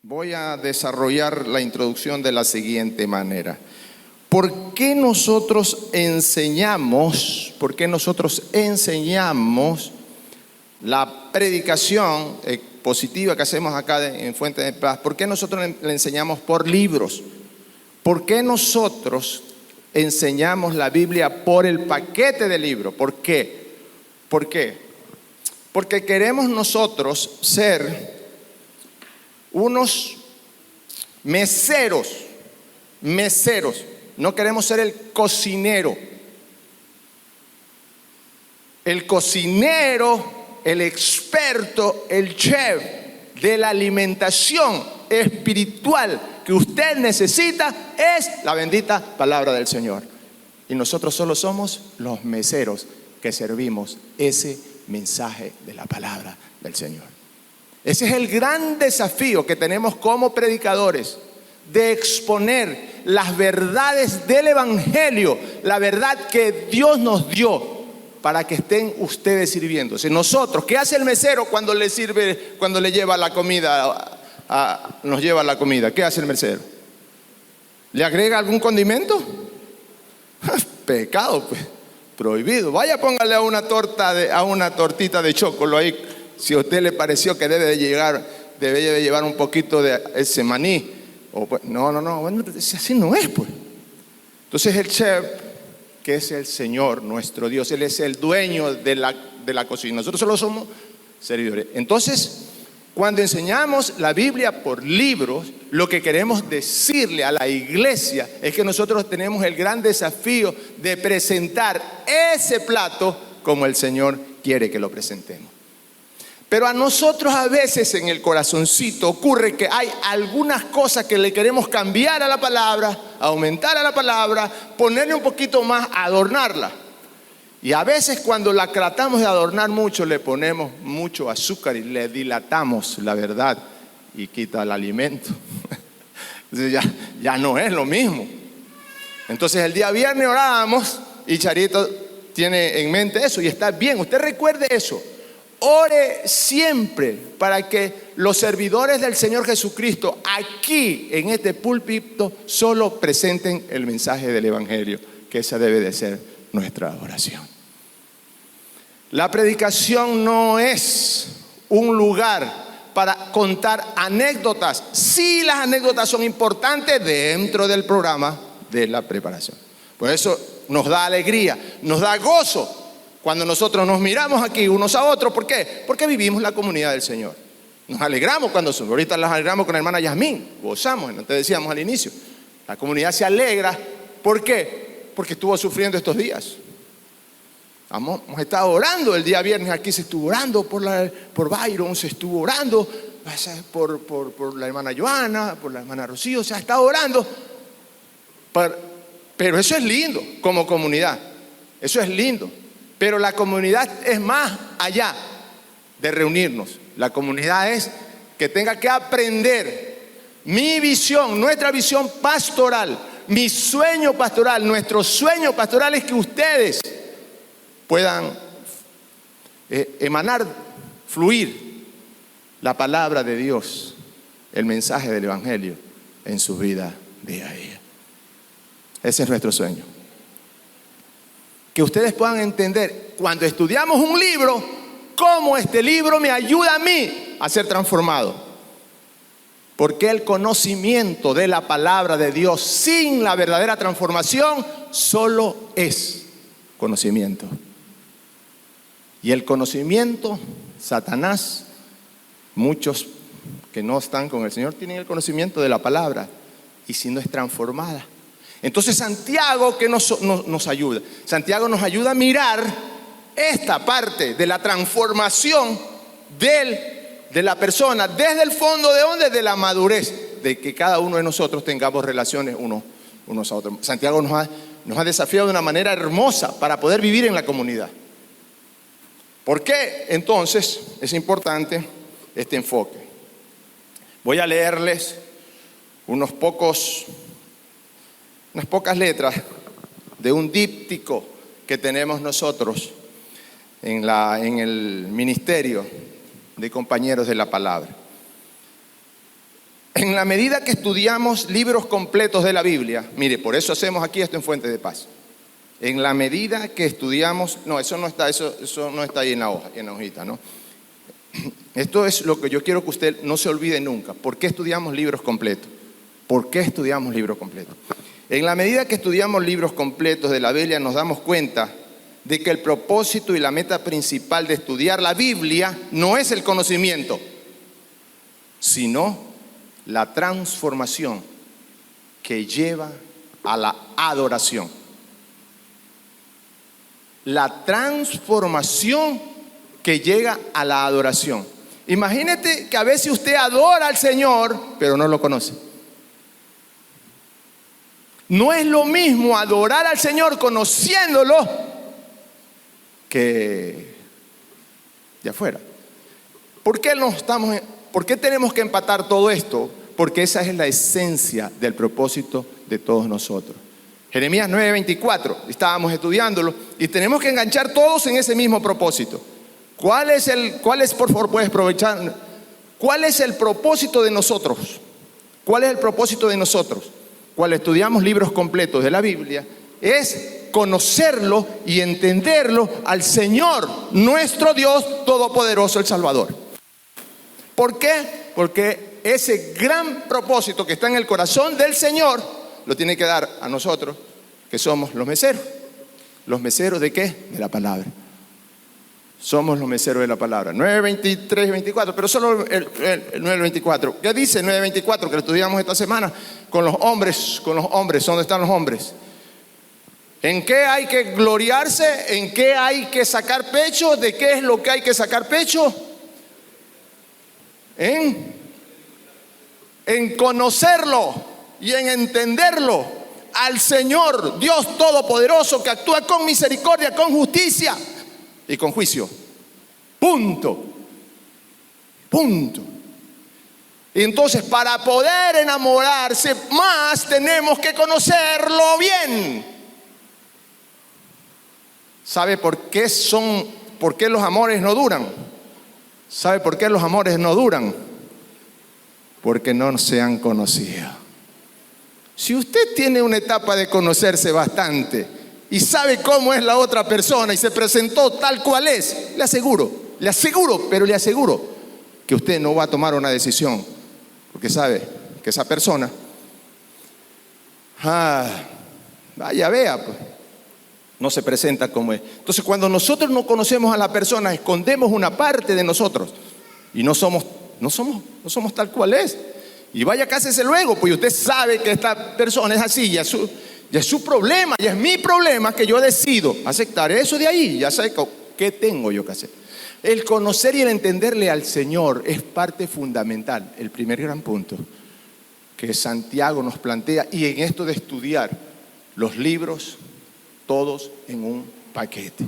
Voy a desarrollar la introducción de la siguiente manera. ¿Por qué nosotros enseñamos la predicación positiva que hacemos acá en Fuente de Paz? ¿Por qué nosotros le enseñamos por libros? ¿Por qué nosotros enseñamos la Biblia por el paquete de libros? ¿Por qué? ¿Por qué? Porque queremos nosotros ser unos meseros. No queremos ser el cocinero. El cocinero, el experto, el chef de la alimentación espiritual que usted necesita es la bendita palabra del Señor. Y nosotros solo somos los meseros que servimos ese mensaje de la palabra del Señor. Ese es el gran desafío que tenemos como predicadores, de exponer las verdades del Evangelio, la verdad que Dios nos dio para que estén ustedes sirviéndose. Nosotros, ¿qué hace el mesero cuando le sirve, cuando le lleva la comida, nos lleva la comida? ¿Qué hace el mesero? ¿Le agrega algún condimento? Pecado, pues, prohibido. Vaya, póngale a una tortita de chocolate ahí. Si a usted le pareció que debe de llevar un poquito de ese maní, o pues, no, bueno, así no es, pues. Entonces el chef, que es el Señor, nuestro Dios, Él es el dueño de la cocina. Nosotros solo somos servidores. Entonces, cuando enseñamos la Biblia por libros, lo que queremos decirle a la iglesia es que nosotros tenemos el gran desafío de presentar ese plato como el Señor quiere que lo presentemos. Pero a nosotros a veces en el corazoncito ocurre que hay algunas cosas que le queremos cambiar a la palabra, aumentar a la palabra, ponerle un poquito más, adornarla. Y a veces cuando la tratamos de adornar mucho, le ponemos mucho azúcar y le dilatamos la verdad y quita el alimento. Entonces ya no es lo mismo. Entonces el día viernes orábamos y Charito tiene en mente eso y está bien, usted recuerde eso. Ore siempre para que los servidores del Señor Jesucristo aquí en este púlpito solo presenten el mensaje del Evangelio, que esa debe de ser nuestra oración. La predicación no es un lugar para contar anécdotas. Sí, las anécdotas son importantes dentro del programa de la preparación. Por eso nos da alegría, nos da gozo cuando nosotros nos miramos aquí unos a otros. ¿Por qué? Porque vivimos la comunidad del Señor. Nos alegramos cuando somos. Ahorita nos alegramos con la hermana Yasmín. Gozamos, no te decíamos al inicio. La comunidad se alegra. ¿Por qué? Porque estuvo sufriendo estos días. Hemos estado orando. El día viernes aquí se estuvo orando por Byron, se estuvo orando por la hermana Joana, por la hermana Rocío. Se ha estado orando. Pero eso es lindo como comunidad. Eso es lindo. Pero la comunidad es más allá de reunirnos. La comunidad es que tenga que aprender. Mi visión, nuestra visión pastoral, mi sueño pastoral, nuestro sueño pastoral es que ustedes puedan emanar, fluir la palabra de Dios, el mensaje del Evangelio en su vida día a día. Ese es nuestro sueño. Que ustedes puedan entender, cuando estudiamos un libro, cómo este libro me ayuda a mí a ser transformado. Porque el conocimiento de la palabra de Dios sin la verdadera transformación solo es conocimiento. Y el conocimiento, Satanás, muchos que no están con el Señor tienen el conocimiento de la palabra, y si no es transformada. Entonces Santiago, ¿qué nos ayuda? Santiago nos ayuda a mirar esta parte de la transformación de la persona desde el fondo de donde, de la madurez, de que cada uno de nosotros tengamos relaciones unos a otros. Santiago nos ha desafiado de una manera hermosa para poder vivir en la comunidad. ¿Por qué entonces es importante este enfoque? Voy a leerles unas pocas letras de un díptico que tenemos nosotros en el ministerio de compañeros de la palabra. En la medida que estudiamos libros completos de la Biblia, mire, por eso hacemos aquí esto en Fuente de Paz. En la medida que estudiamos, no, eso no está ahí en la hoja, en la hojita, ¿no? Esto es lo que yo quiero que usted no se olvide nunca. ¿Por qué estudiamos libros completos? ¿Por qué estudiamos libros completos? En la medida que estudiamos libros completos de la Biblia, nos damos cuenta de que el propósito y la meta principal de estudiar la Biblia no es el conocimiento, sino la transformación que lleva a la adoración. La transformación que llega a la adoración. Imagínate que a veces usted adora al Señor, pero no lo conoce. No es lo mismo adorar al Señor conociéndolo que de afuera. ¿Por qué tenemos que empatar todo esto? Porque esa es la esencia del propósito de todos nosotros. Jeremías 9:24, estábamos estudiándolo y tenemos que enganchar todos en ese mismo propósito. Por favor, puedes aprovechar? ¿Cuál es el propósito de nosotros? ¿Cuál es el propósito de nosotros? Cuando estudiamos libros completos de la Biblia, es conocerlo y entenderlo al Señor, nuestro Dios Todopoderoso, el Salvador. ¿Por qué? Porque ese gran propósito que está en el corazón del Señor lo tiene que dar a nosotros, que somos los meseros. ¿Los meseros de qué? De la palabra. Somos los meseros de la palabra. 9:23 y 24, pero solo el 9:24. ¿Qué dice 9:24 que lo estudiamos esta semana? Con los hombres, ¿dónde están los hombres? ¿En qué hay que gloriarse? ¿En qué hay que sacar pecho? ¿De qué es lo que hay que sacar pecho? En conocerlo y en entenderlo al Señor Dios Todopoderoso, que actúa con misericordia, con justicia y con juicio. Punto. Y entonces, para poder enamorarse más, tenemos que conocerlo bien. ¿Sabe por qué los amores no duran? ¿Sabe por qué los amores no duran? Porque no se han conocido. Si usted tiene una etapa de conocerse bastante y sabe cómo es la otra persona y se presentó tal cual es, le aseguro que usted no va a tomar una decisión, porque sabe que esa persona, vea, pues, no se presenta como es. Entonces, cuando nosotros no conocemos a la persona, escondemos una parte de nosotros y no somos tal cual es. Y vaya, cásese luego, pues usted sabe que esta persona es así, ya es su problema, ya es mi problema, que yo decido aceptar eso de ahí. Ya sé qué tengo yo que hacer. El conocer y el entenderle al Señor es parte fundamental, el primer gran punto que Santiago nos plantea, y en esto de estudiar los libros todos en un paquete.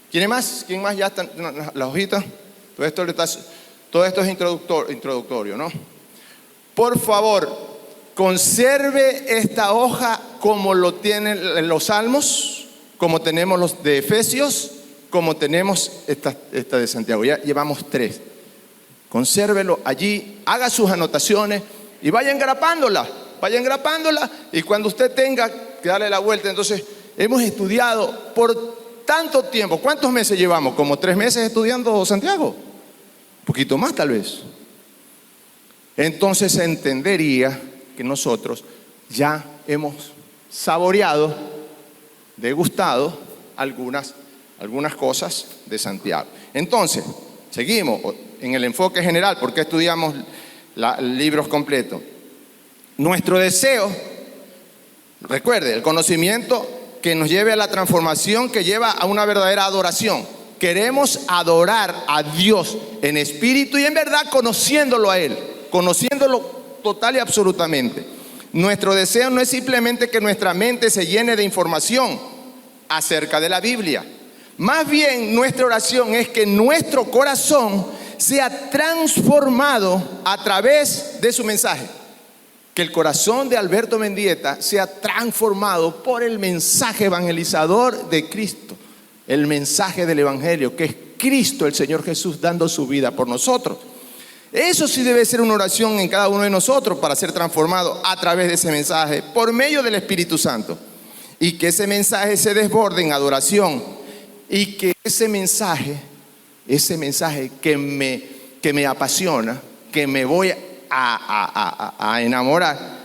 ¿Quién más? Ya están las hojitas? Todo esto es introductorio, ¿no? Por favor, conserve esta hoja como lo tienen los Salmos, como tenemos los de Efesios, como tenemos esta de Santiago. Ya llevamos 3. Consérvelo allí, haga sus anotaciones y vaya engrapándola, y cuando usted tenga que darle la vuelta. Entonces, hemos estudiado por tanto tiempo. ¿Cuántos meses llevamos? Como 3 meses estudiando Santiago. Un poquito más tal vez. Entonces se entendería que nosotros ya hemos saboreado, degustado algunas cosas de Santiago. Entonces, seguimos en el enfoque general. ¿Por qué estudiamos libros completos? Nuestro deseo, recuerde, el conocimiento que nos lleve a la transformación, que lleva a una verdadera adoración. Queremos adorar a Dios en espíritu y en verdad, conociéndolo a Él, conociéndolo total y absolutamente. Nuestro deseo no es simplemente que nuestra mente se llene de información acerca de la Biblia. Más bien, nuestra oración es que nuestro corazón sea transformado a través de su mensaje. Que el corazón de Alberto Mendieta sea transformado por el mensaje evangelizador de Cristo, el mensaje del Evangelio, que es Cristo, el Señor Jesús, dando su vida por nosotros. Eso sí debe ser una oración en cada uno de nosotros para ser transformado a través de ese mensaje por medio del Espíritu Santo. Y que ese mensaje se desborde en adoración. Y que ese mensaje que me apasiona, que me voy a enamorar,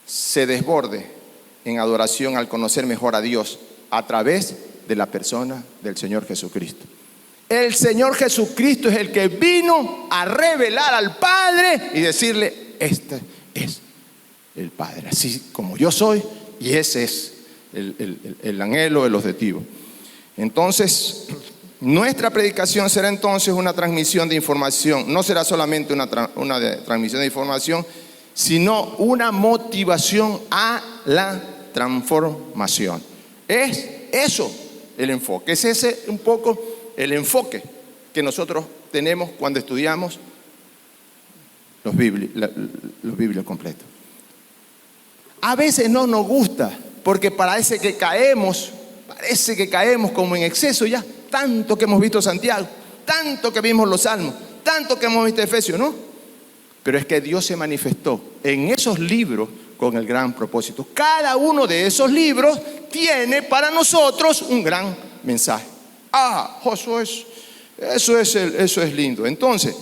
se desborde en adoración al conocer mejor a Dios a través de la persona del Señor Jesucristo. El Señor Jesucristo es el que vino a revelar al Padre y decirle: este es el Padre, así como yo soy, y ese es el anhelo, el objetivo. Entonces, nuestra predicación será entonces una transmisión de información. No será solamente una transmisión de información, sino una motivación a la transformación. Es eso el enfoque. Es ese un poco el enfoque que nosotros tenemos cuando estudiamos los Biblios completos. A veces no nos gusta, porque parece que caemos como en exceso ya. Tanto que hemos visto Santiago, tanto que vimos los Salmos, tanto que hemos visto Efesios, ¿no? Pero es que Dios se manifestó en esos libros con el gran propósito. Cada uno de esos libros tiene para nosotros un gran mensaje. Eso es lindo. Entonces,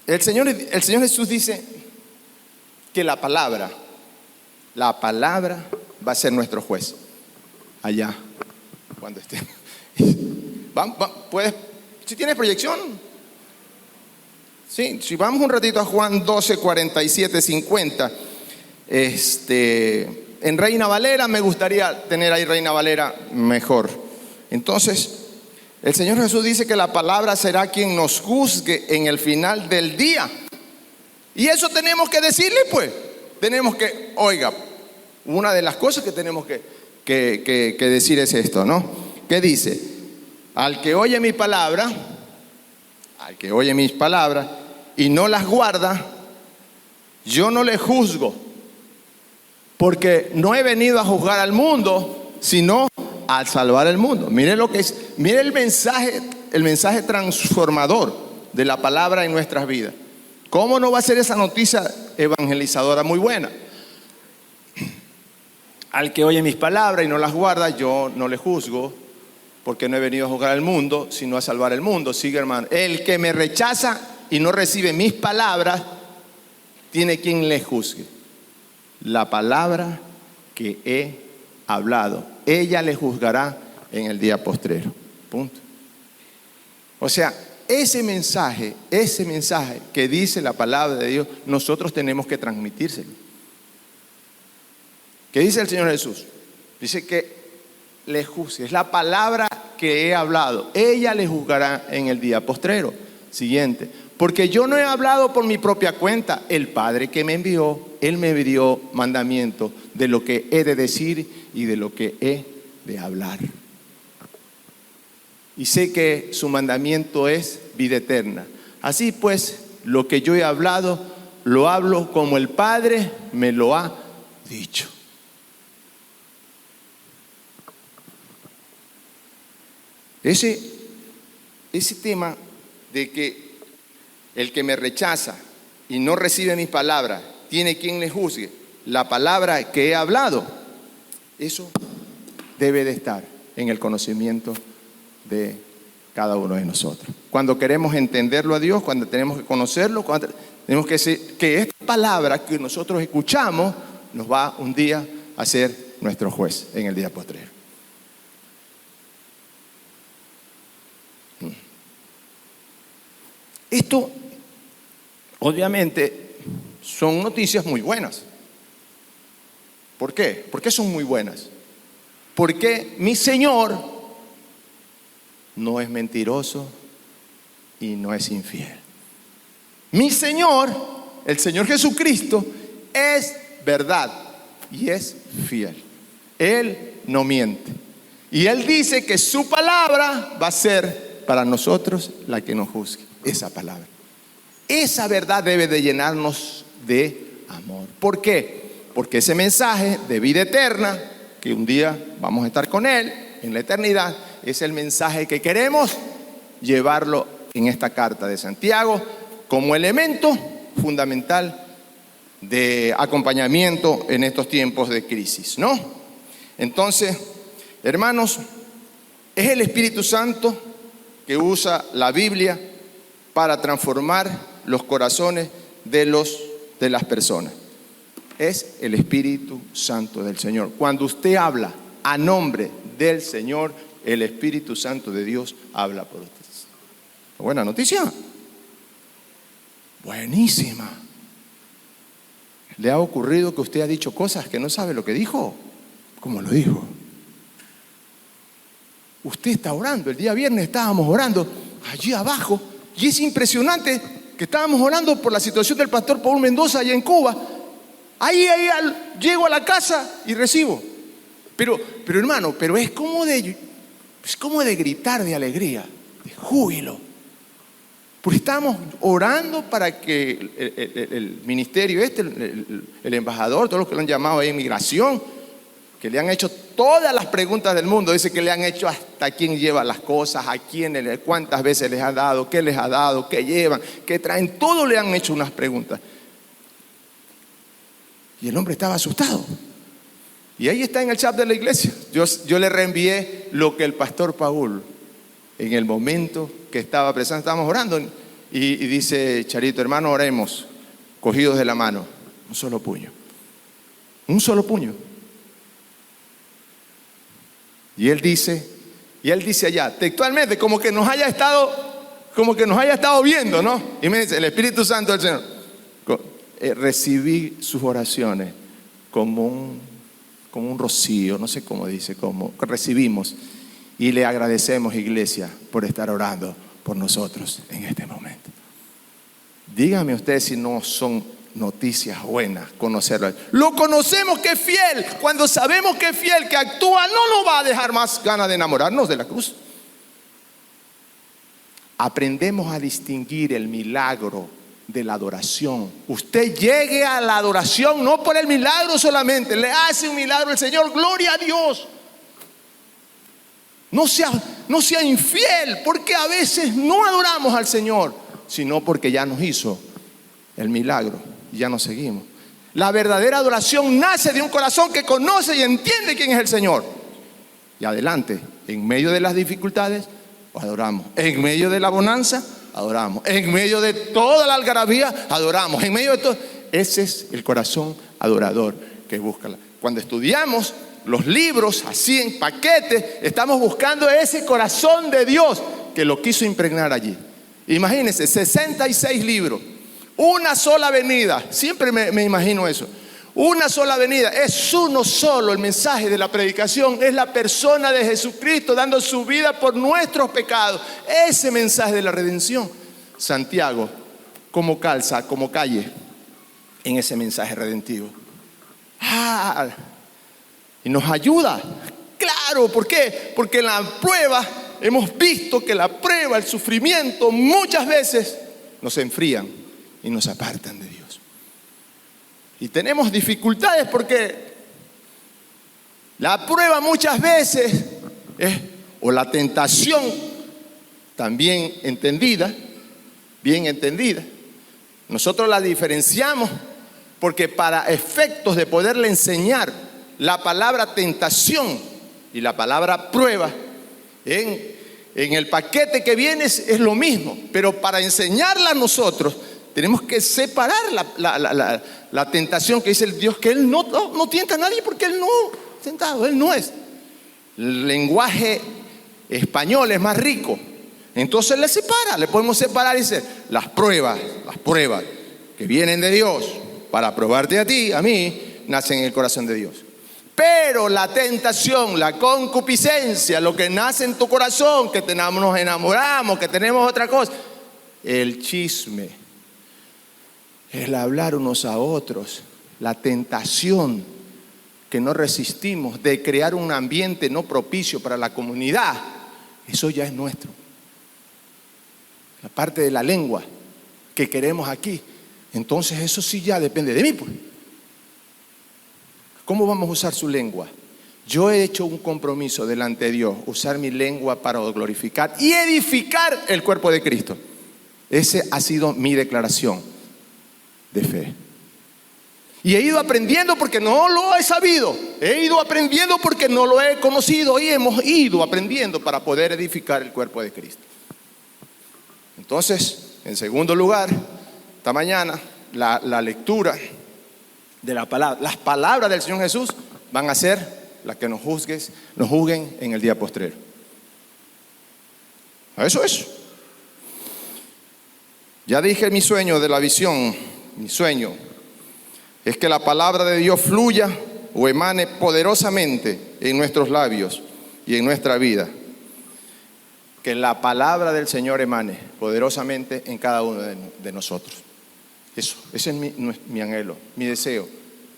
el Señor Jesús dice que la palabra va a ser nuestro juez allá cuando estemos. ¿Puedes? ¿Si tienes proyección? Sí, si vamos un ratito a Juan 12, 47, 50. En Reina Valera, me gustaría tener ahí Reina Valera mejor. Entonces, el Señor Jesús dice que la palabra será quien nos juzgue en el final del día. Y eso tenemos que decirle, pues. Tenemos que, oiga, una de las cosas que tenemos que decir es esto, ¿no? ¿Qué dice? Al que oye mis palabras y no las guarda, yo no le juzgo, porque no he venido a juzgar al mundo, sino a salvar el mundo. Mire lo que es, mire el mensaje transformador de la palabra en nuestras vidas. ¿Cómo no va a ser esa noticia evangelizadora muy buena? Al que oye mis palabras y no las guarda, yo no le juzgo, porque no he venido a juzgar al mundo, sino a salvar el mundo. Sigue, hermano. El que me rechaza y no recibe mis palabras, tiene quien le juzgue. La palabra que he hablado, ella le juzgará en el día postrero. Punto. O sea, ese mensaje que dice la palabra de Dios, nosotros tenemos que transmitírselo. ¿Qué dice el Señor Jesús? Dice que le juzgue. Es la palabra que he hablado. Ella le juzgará en el día postrero. Siguiente. Porque yo no he hablado por mi propia cuenta. El Padre que me envió, Él me dio mandamiento de lo que he de decir y de lo que he de hablar. Y sé que su mandamiento es vida eterna. Así pues, lo que yo he hablado, lo hablo como el Padre me lo ha dicho. Ese tema de que el que me rechaza y no recibe mis palabras, tiene quien le juzgue, la palabra que he hablado, eso debe de estar en el conocimiento de cada uno de nosotros. Cuando queremos entenderlo a Dios, cuando tenemos que conocerlo, cuando tenemos que decir que esta palabra que nosotros escuchamos nos va un día a ser nuestro juez en el día postrero. Esto, obviamente, son noticias muy buenas. ¿Por qué? ¿Por qué son muy buenas? Porque mi Señor no es mentiroso y no es infiel. Mi Señor, el Señor Jesucristo, es verdad y es fiel. Él no miente. Y Él dice que su palabra va a ser para nosotros la que nos juzgue. Esa palabra. Esa verdad debe de llenarnos de amor. ¿Por qué? Porque ese mensaje de vida eterna, que un día vamos a estar con Él, en la eternidad, es el mensaje que queremos llevarlo en esta carta de Santiago como elemento fundamental de acompañamiento en estos tiempos de crisis, ¿no? Entonces, hermanos, es el Espíritu Santo que usa la Biblia para transformar los corazones de las personas. Es el Espíritu Santo del Señor. Cuando usted habla a nombre del Señor, el Espíritu Santo de Dios habla por usted. Buena noticia. Buenísima. ¿Le ha ocurrido que usted ha dicho cosas que no sabe lo que dijo? ¿Cómo lo dijo? Usted está orando. El día viernes estábamos orando allí abajo y es impresionante que estábamos orando por la situación del pastor Paul Mendoza allá en Cuba. Ahí llego a la casa y recibo. Pero hermano, es como de gritar de alegría, de júbilo. Porque estamos orando para que el ministerio el embajador, todos los que lo han llamado ahí inmigración, que le han hecho todas las preguntas del mundo, dice que le han hecho hasta quién lleva las cosas, a quién, cuántas veces les ha dado, qué llevan, qué traen, todo le han hecho unas preguntas. Y el hombre estaba asustado. Y ahí está en el chat de la iglesia. Yo le reenvié lo que el pastor Paul, en el momento que estaba presente, estábamos orando, y dice Charito, hermano, oremos, cogidos de la mano, un solo puño. Y él dice allá, textualmente, como que nos haya estado viendo, ¿no? Y me dice, el Espíritu Santo del Señor, recibí sus oraciones como un rocío, no sé cómo dice, como recibimos. Y le agradecemos, iglesia, por estar orando por nosotros en este momento. Díganme ustedes si no son noticias buenas conocerlo. Lo conocemos que es fiel. Cuando sabemos que es fiel, que actúa, no nos va a dejar más ganas de enamorarnos de la cruz. Aprendemos a distinguir el milagro de la adoración. Usted llegue a la adoración no por el milagro solamente. Le hace un milagro el Señor, gloria a Dios. No sea infiel, porque a veces no adoramos al Señor, sino porque ya nos hizo el milagro y ya nos seguimos. La verdadera adoración nace de un corazón que conoce y entiende quién es el Señor. Y adelante, en medio de las dificultades, adoramos. En medio de la bonanza, adoramos. En medio de toda la algarabía, adoramos. En medio de todo, ese es el corazón adorador que busca. Cuando estudiamos los libros así en paquete, estamos buscando ese corazón de Dios que lo quiso impregnar allí. Imagínense, 66 libros, una sola venida. Siempre me imagino eso. Una sola venida, es uno solo el mensaje de la predicación, es la persona de Jesucristo dando su vida por nuestros pecados. Ese mensaje de la redención. Santiago, como calza, como calle en ese mensaje redentivo. Y nos ayuda, claro, ¿por qué? Porque en la prueba hemos visto que la prueba, el sufrimiento, muchas veces nos enfrían y nos apartan de Dios. Y tenemos dificultades porque la prueba muchas veces es, o la tentación, también entendida, bien entendida. Nosotros la diferenciamos porque para efectos de poderle enseñar la palabra tentación y la palabra prueba en el paquete que viene es lo mismo, pero para enseñarla a nosotros tenemos que separar la tentación que dice el Dios, que Él no tienta a nadie porque Él no es tentado, Él no es. El lenguaje español es más rico, entonces le podemos separar y decir, las pruebas que vienen de Dios para probarte a ti, a mí, nacen en el corazón de Dios. Pero la tentación, la concupiscencia, lo que nace en tu corazón, que nos enamoramos, que tenemos otra cosa, el chisme, el hablar unos a otros, la tentación que no resistimos de crear un ambiente no propicio para la comunidad, eso ya es nuestro. La parte de la lengua que queremos aquí, entonces eso sí ya depende de mí, pues. ¿Cómo vamos a usar su lengua? Yo he hecho un compromiso delante de Dios, usar mi lengua para glorificar y edificar el cuerpo de Cristo. Esa ha sido mi declaración de fe. Y he ido aprendiendo porque no lo he sabido. He ido aprendiendo porque no lo he conocido. Y hemos ido aprendiendo para poder edificar el cuerpo de Cristo. Entonces, en segundo lugar, esta mañana, la lectura de la palabra. Las palabras del Señor Jesús van a ser las que nos juzguen en el día postrero. Eso es. Ya dije mi sueño de la visión. Mi sueño es que la palabra de Dios fluya o emane poderosamente en nuestros labios y en nuestra vida. Que la palabra del Señor emane poderosamente en cada uno de nosotros. Eso, ese es mi anhelo, mi deseo.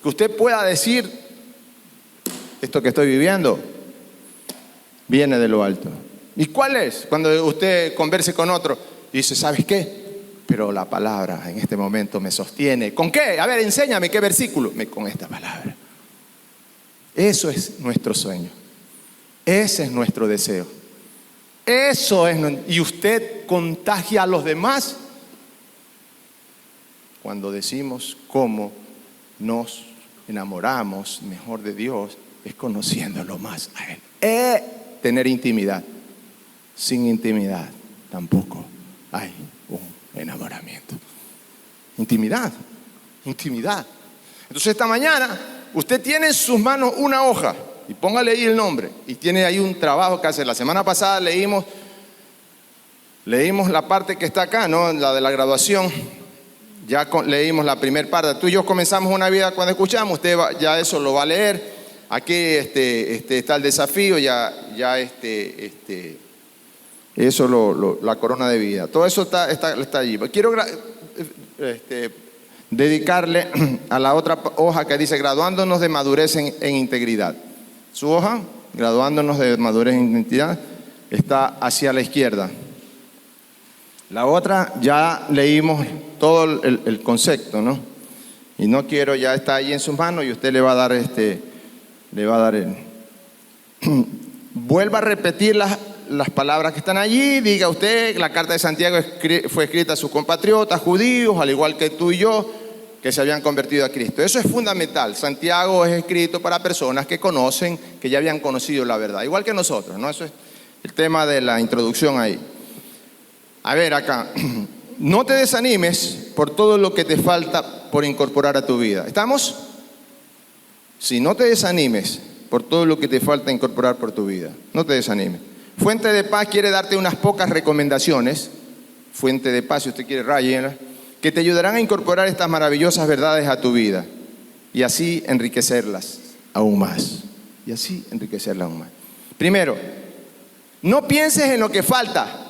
Que usted pueda decir, esto que estoy viviendo viene de lo alto. ¿Y cuál es? Cuando usted converse con otro y dice, ¿sabes qué? Pero la palabra en este momento me sostiene. ¿Con qué? A ver, enséñame qué versículo. Con esta palabra. Eso es nuestro sueño. Ese es nuestro deseo. Eso es. Y usted contagia a los demás cuando decimos cómo nos enamoramos mejor de Dios, es conociéndolo más a Él. Tener intimidad. Sin intimidad tampoco hay un enamoramiento. Intimidad. Entonces esta mañana usted tiene en sus manos una hoja y póngale ahí el nombre y tiene ahí un trabajo que hacer. La semana pasada leímos la parte que está acá, ¿no? La de la graduación. Ya leímos la primera parte. Tú y yo comenzamos una vida cuando escuchamos. Usted ya eso lo va a leer. Aquí está el desafío. Eso la corona de vida. Todo eso está allí. Quiero dedicarle a la otra hoja que dice graduándonos de madurez en integridad. Su hoja, graduándonos de madurez en integridad, está hacia la izquierda. La otra ya leímos todo el concepto, ¿no? Y no quiero, ya está ahí en sus manos y usted le va a dar vuelva a repetir las palabras que están allí. Diga usted, la carta de Santiago fue escrita a sus compatriotas judíos, al igual que tú y yo, que se habían convertido a Cristo. Eso es fundamental. Santiago es escrito para personas que conocen, que ya habían conocido la verdad, igual que nosotros, ¿no? Eso es el tema de la introducción ahí. A ver acá, no te desanimes por todo lo que te falta por incorporar a tu vida. ¿Estamos? Si no te desanimes por todo lo que te falta incorporar por tu vida, no te desanimes. Fuente de Paz quiere darte unas pocas recomendaciones. Fuente de Paz, si usted quiere, ráyenla, que te ayudarán a incorporar estas maravillosas verdades a tu vida y así enriquecerlas aún más. Primero, no pienses en lo que falta.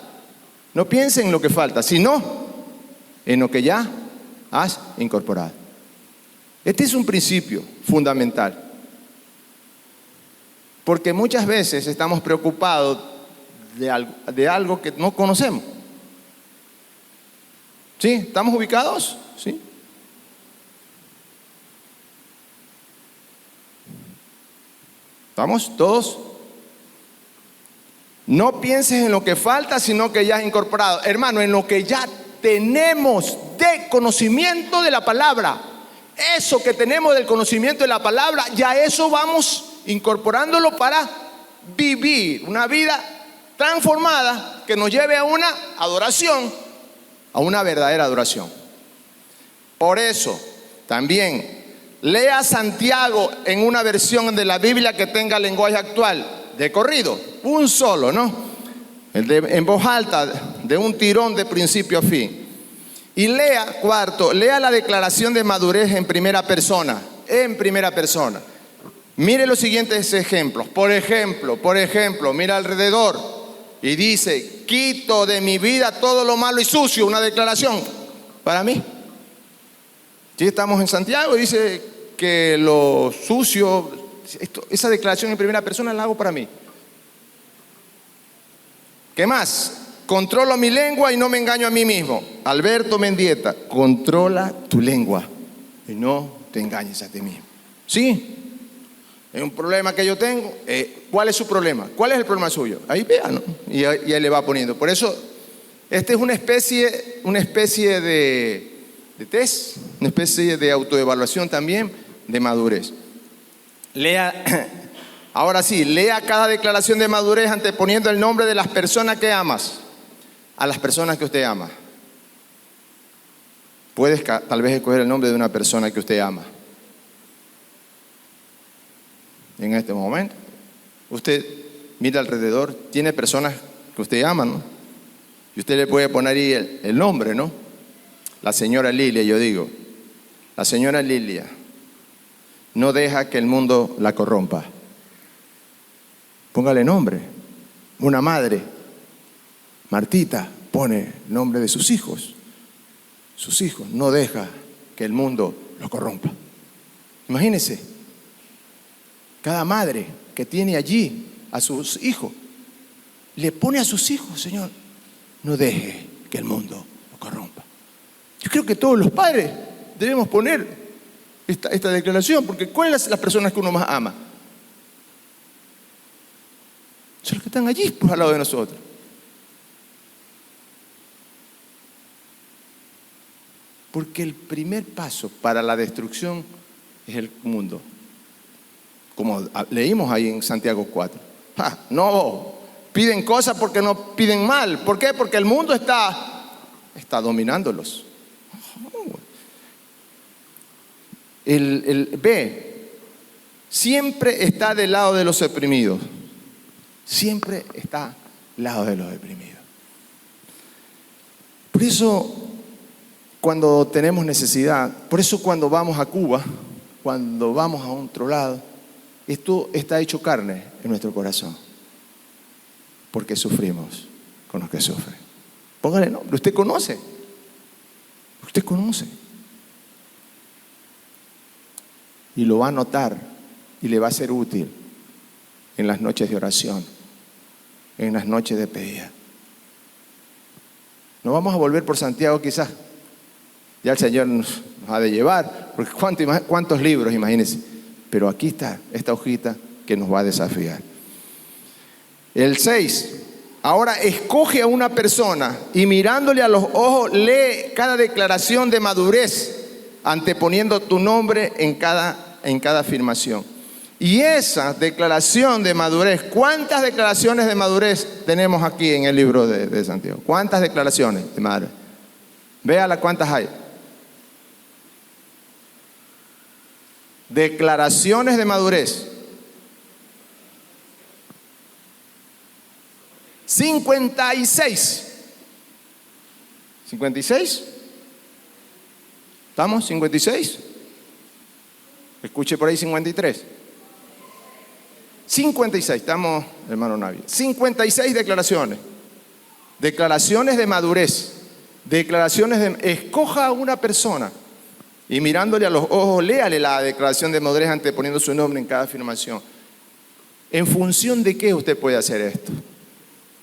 No pienses en lo que falta, sino en lo que ya has incorporado. Este es un principio fundamental. Porque muchas veces estamos preocupados de algo que no conocemos. ¿Sí? ¿Estamos ubicados? ¿Sí? ¿Estamos todos? No pienses en lo que falta, sino que ya has incorporado. Hermano, en lo que ya tenemos de conocimiento de la palabra. Eso que tenemos del conocimiento de la palabra, ya eso vamos incorporándolo para vivir una vida transformada que nos lleve a una adoración, a una verdadera adoración. Por eso, también, lea Santiago en una versión de la Biblia que tenga lenguaje actual, de corrido, un solo, ¿no? En voz alta, de un tirón de principio a fin. Y lea la declaración de madurez en primera persona. Mire los siguientes ejemplos. Por ejemplo, mira alrededor y dice, quito de mi vida todo lo malo y sucio. Una declaración para mí. Si estamos en Santiago y dice que lo sucio, esa declaración en primera persona la hago para mí. ¿Qué más? Controlo mi lengua y no me engaño a mí mismo. Alberto Mendieta, controla tu lengua y no te engañes a ti mismo. ¿Sí? Es un problema que yo tengo. ¿Cuál es su problema? ¿Cuál es el problema suyo? Ahí vea, ¿no? Y ahí le va poniendo. Por eso, esta es una especie de test, una especie de autoevaluación también de madurez. Ahora sí, lea cada declaración de madurez anteponiendo el nombre de las personas que amas a las personas que usted ama. Puedes tal vez escoger el nombre de una persona que usted ama. En este momento, usted mira alrededor, tiene personas que usted ama, ¿no? Y usted le puede poner ahí el nombre, ¿no? La señora Lilia, yo digo. La señora Lilia no deja que el mundo la corrompa. Póngale nombre. Una madre, Martita, pone el nombre de sus hijos. Sus hijos, no deja que el mundo los corrompa. Imagínense. Cada madre que tiene allí a sus hijos, le pone a sus hijos, Señor, no deje que el mundo lo corrompa. Yo creo que todos los padres debemos poner esta declaración, porque ¿cuáles son las personas que uno más ama? Son los que están allí, pues, al lado de nosotros. Porque el primer paso para la destrucción es el mundo. Como leímos ahí en Santiago 4. No piden cosas porque no piden mal. ¿Por qué? Porque el mundo está dominándolos. El B siempre está del lado de los oprimidos. Siempre está del lado de los oprimidos. Por eso, cuando tenemos necesidad, por eso cuando vamos a Cuba, cuando vamos a otro lado, esto está hecho carne en nuestro corazón, porque sufrimos con los que sufren. Póngale nombre, usted conoce. Y lo va a notar y le va a ser útil en las noches de oración, en las noches de pedida. No vamos a volver por Santiago quizás. Ya el Señor nos ha de llevar, porque ¿cuántos libros? Imagínense. Pero aquí está esta hojita que nos va a desafiar. El 6. Ahora escoge a una persona y mirándole a los ojos lee cada declaración de madurez, anteponiendo tu nombre en cada afirmación. Y esa declaración de madurez, ¿cuántas declaraciones de madurez tenemos aquí en el libro de Santiago? ¿Cuántas declaraciones de madurez? Véala cuántas hay. Declaraciones de madurez. 56. ¿56? ¿Estamos? 56. Escuche por ahí 53. 56, estamos, hermano Navi. 56 declaraciones. Declaraciones de madurez. Escoja a una persona y mirándole a los ojos, léale la declaración de madurez anteponiendo su nombre en cada afirmación. ¿En función de qué usted puede hacer esto?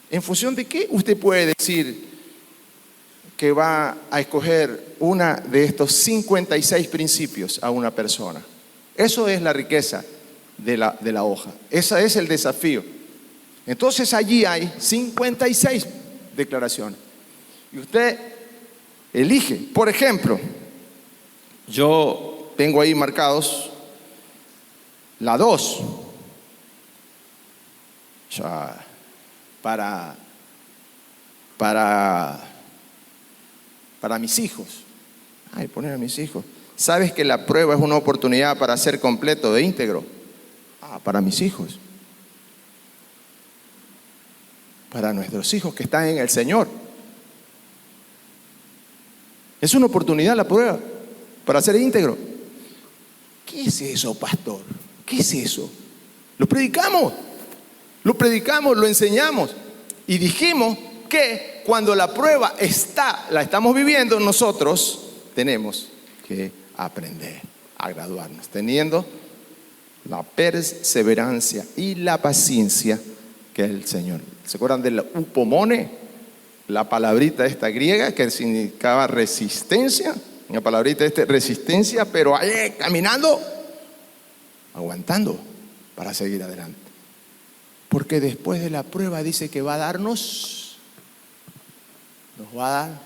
¿En función de qué usted puede decir que va a escoger una de estos 56 principios a una persona? Eso es la riqueza de la hoja. Ese es el desafío. Entonces allí hay 56 declaraciones. Y usted elige. Por ejemplo, yo tengo ahí marcados la 2. Ya, para mis hijos. Ay, poner a mis hijos. ¿Sabes que la prueba es una oportunidad para ser completo e íntegro? Para mis hijos. Para nuestros hijos que están en el Señor. Es una oportunidad la prueba para ser íntegro. ¿Qué es eso, pastor? ¿Qué es eso? Lo predicamos, lo enseñamos y dijimos que cuando la prueba la estamos viviendo, nosotros tenemos que aprender a graduarnos, teniendo la perseverancia y la paciencia que es el Señor. ¿Se acuerdan del upomone? La palabrita esta griega que significaba resistencia. Una palabrita resistencia, pero ahí caminando, aguantando. para seguir adelante. Porque después de la prueba dice que va a darnos, nos va a dar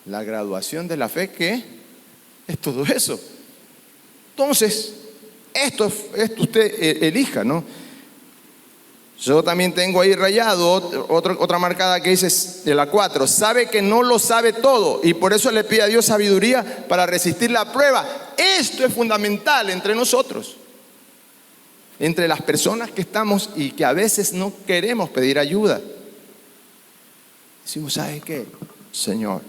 la graduación de la fe, que es todo eso. Entonces, esto usted elija, ¿no? Yo también tengo ahí rayado otra marcada que dice de la 4. Sabe que no lo sabe todo y por eso le pide a Dios sabiduría para resistir la prueba. Esto es fundamental entre nosotros, entre las personas que estamos y que a veces no queremos pedir ayuda. Decimos, ¿sabe qué? Señor,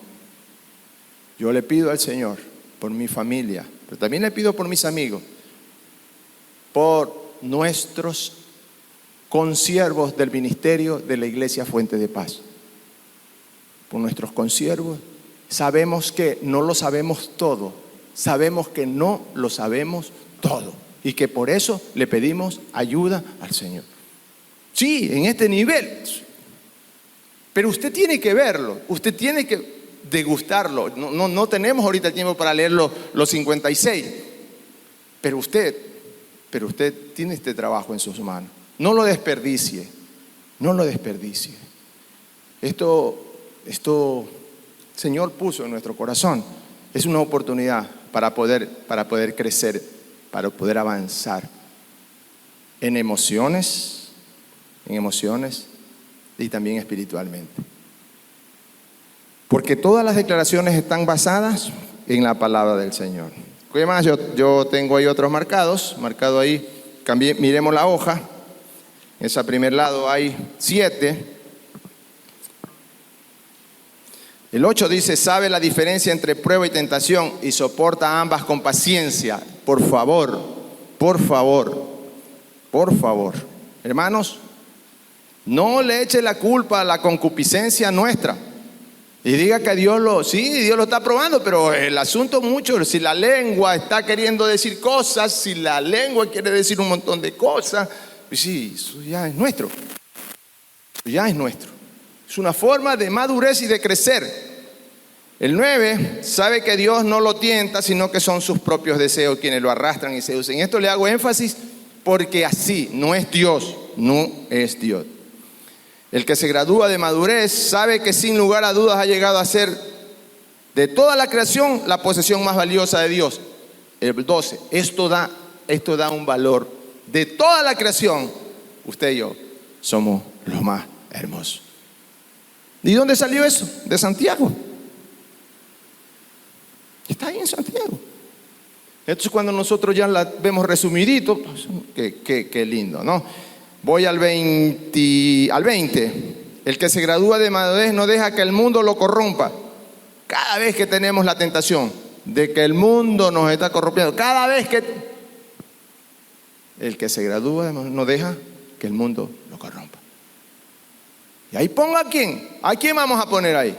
yo le pido al Señor por mi familia, pero también le pido por mis amigos, por nuestros consiervos del ministerio de la Iglesia Fuente de Paz. Por nuestros consiervos. Sabemos que no lo sabemos todo. Sabemos que no lo sabemos todo. Y que por eso le pedimos ayuda al Señor. Sí, en este nivel. Pero usted tiene que verlo. Usted tiene que degustarlo. No tenemos ahorita el tiempo para leer los 56. Pero usted tiene este trabajo en sus manos. No lo desperdicie, no lo desperdicie. Esto Señor puso en nuestro corazón. Es una oportunidad para poder crecer, para poder avanzar en emociones y también espiritualmente. Porque todas las declaraciones están basadas en la palabra del Señor. ¿Qué más? Yo tengo ahí otros marcado ahí. Miremos la hoja. En ese primer lado hay 7. El 8 dice, sabe la diferencia entre prueba y tentación y soporta ambas con paciencia. Por favor, hermanos, no le eche la culpa a la concupiscencia nuestra y diga que Dios lo está probando, pero el asunto mucho, si la lengua está queriendo decir cosas, si la lengua quiere decir un montón de cosas, pues sí, eso ya es nuestro. Es una forma de madurez y de crecer. El 9 sabe que Dios no lo tienta, sino que son sus propios deseos quienes lo arrastran y seducen. En esto le hago énfasis porque así no es Dios. El que se gradúa de madurez sabe que sin lugar a dudas ha llegado a ser de toda la creación la posesión más valiosa de Dios. El 12, esto da un valor. De toda la creación, usted y yo somos los más hermosos. ¿Y dónde salió eso? De Santiago. Está ahí en Santiago. Esto es cuando nosotros ya la vemos resumidito. Pues, qué lindo, ¿no? Voy al 20. El que se gradúa de madurez no deja que el mundo lo corrompa. Cada vez que tenemos la tentación de que el mundo nos está corrompiendo, cada vez que el que se gradúa no deja que el mundo lo corrompa. Y ahí ponga a quién. ¿A quién vamos a poner ahí?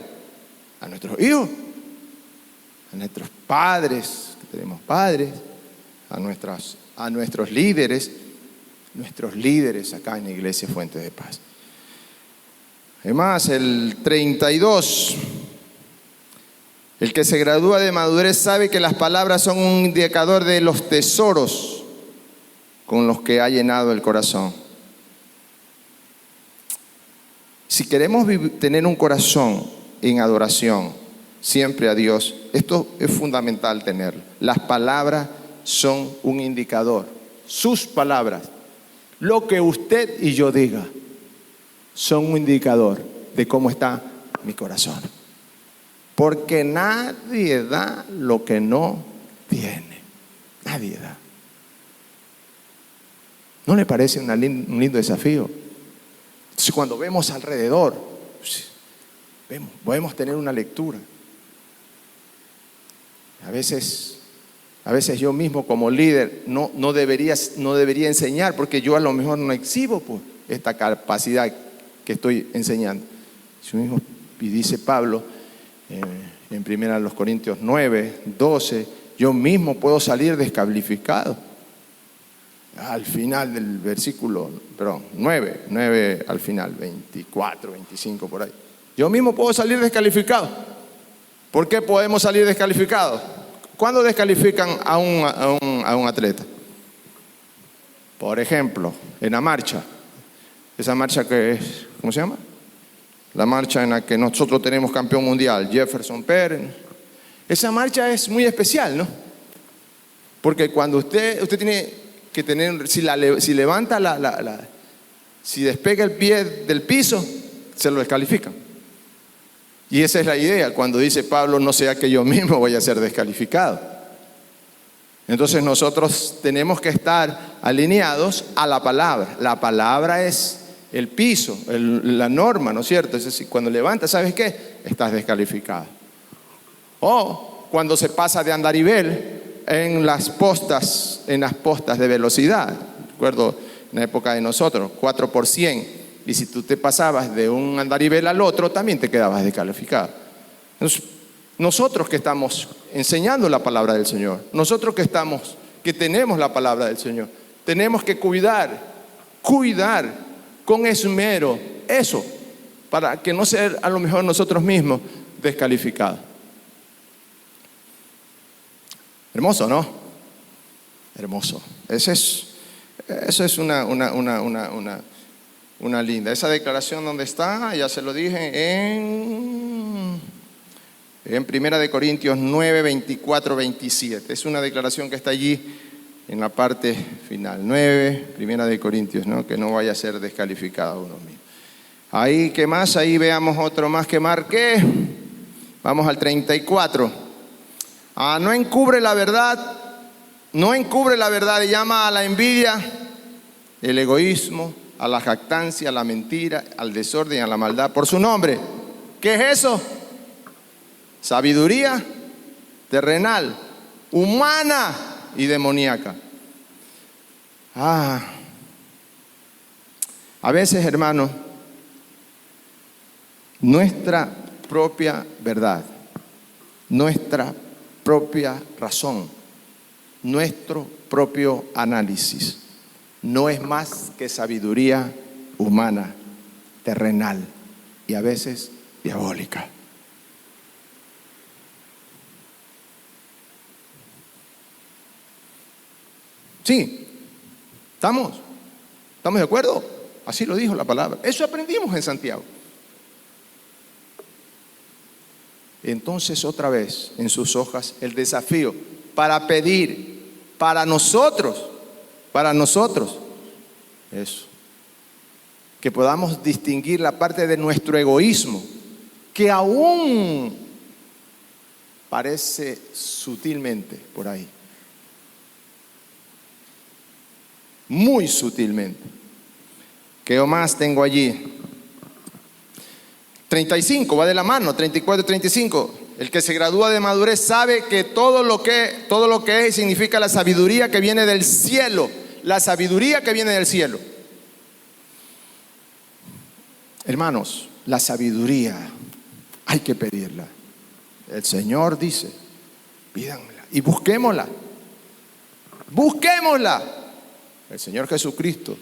A nuestros hijos, a nuestros padres, que tenemos padres, a nuestros líderes acá en la Iglesia Fuente de Paz. Además, el 32. El que se gradúa de madurez sabe que las palabras son un indicador de los tesoros con los que ha llenado el corazón. Si queremos tener un corazón en adoración siempre a Dios, esto es fundamental tenerlo. Las palabras son un indicador. Sus palabras, lo que usted y yo diga, son un indicador de cómo está mi corazón. Porque nadie da lo que no tiene. Nadie da. ¿No le parece un lindo desafío? Entonces, cuando vemos alrededor, podemos tener una lectura. A veces yo mismo como líder no debería enseñar, porque yo a lo mejor no exhibo pues, esta capacidad que estoy enseñando. Y dice Pablo en 1 Corintios 9, 12, yo mismo puedo salir descalificado. Al final del versículo, 9 al final, 24, 25 por ahí. Yo mismo puedo salir descalificado. ¿Por qué podemos salir descalificados? ¿Cuándo descalifican a un atleta? Por ejemplo, en la marcha, esa marcha que es, ¿cómo se llama? La marcha en la que nosotros tenemos campeón mundial, Jefferson Pérez. Esa marcha es muy especial, ¿no? Porque cuando usted tiene que tener, si levanta si despega el pie del piso, se lo descalifican. Y esa es la idea, cuando dice Pablo, no sea que yo mismo vaya a ser descalificado. Entonces nosotros tenemos que estar alineados a la palabra. La palabra es el piso, la norma, ¿no es cierto? Es decir, cuando levantas, ¿sabes qué? Estás descalificado. O cuando se pasa de andarivel en las postas de velocidad. Recuerdo en la época de nosotros, 4x100. Y si tú te pasabas de un andarivel al otro, también te quedabas descalificado. Entonces, nosotros que estamos enseñando la palabra del Señor, nosotros que tenemos la palabra del Señor, tenemos que cuidar con esmero eso, para que no ser a lo mejor nosotros mismos descalificados. Hermoso, ¿no? Hermoso. Eso es una linda. Esa declaración, ¿dónde está? Ya se lo dije en 1 Corintios 9, 24, 27. Es una declaración que está allí en la parte final. 9, 1 Corintios, ¿no? Que no vaya a ser descalificado uno mismo. Ahí, ¿qué más? Ahí veamos otro más que marqué. Vamos al 34. No encubre la verdad y llama a la envidia, el egoísmo, a la jactancia, a la mentira, al desorden y a la maldad por su nombre. ¿Qué es eso? Sabiduría terrenal, humana y demoníaca. A veces, hermano, nuestra propia verdad, nuestra propia razón, nuestro propio análisis no es más que sabiduría humana, terrenal y a veces diabólica. Sí, ¿estamos de acuerdo? Así lo dijo la palabra. Eso aprendimos en Santiago. Entonces, otra vez, en sus hojas, el desafío para pedir para nosotros, eso, que podamos distinguir la parte de nuestro egoísmo, que aún parece sutilmente por ahí, muy sutilmente. ¿Qué más tengo allí? 35, va de la mano, 34 y 35. El que se gradúa de madurez sabe que todo lo que es significa la sabiduría que viene del cielo. La sabiduría que viene del cielo. Hermanos, la sabiduría hay que pedirla. El Señor dice, pídanmela y busquémosla. Busquémosla. El Señor Jesucristo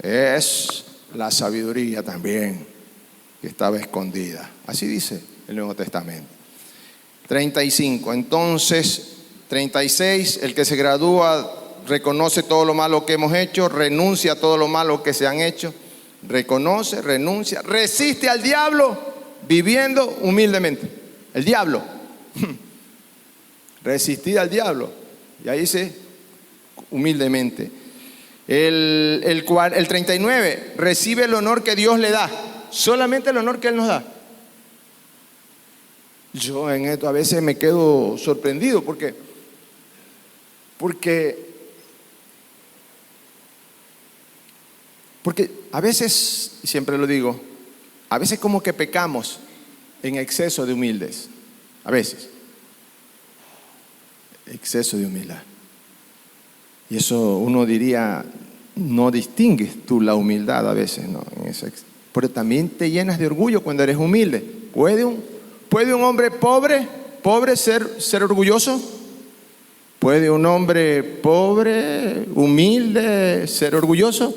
es la sabiduría también que estaba escondida. Así dice el Nuevo Testamento. 35. Entonces, 36. El que se gradúa reconoce todo lo malo que hemos hecho, renuncia a todo lo malo que se han hecho, reconoce, renuncia, resiste al diablo viviendo humildemente. El diablo. Resistir al diablo. Y ahí dice humildemente. El 39, recibe el honor que Dios le da, solamente el honor que Él nos da. Yo en esto a veces me quedo sorprendido porque a veces, siempre lo digo, a veces como que pecamos en exceso de humildes, a veces, exceso de humildad. Y eso uno diría, no distingues tú la humildad a veces, ¿no? Pero también te llenas de orgullo cuando eres humilde. ¿Puede un hombre pobre ser orgulloso? ¿Puede un hombre pobre, humilde, ser orgulloso?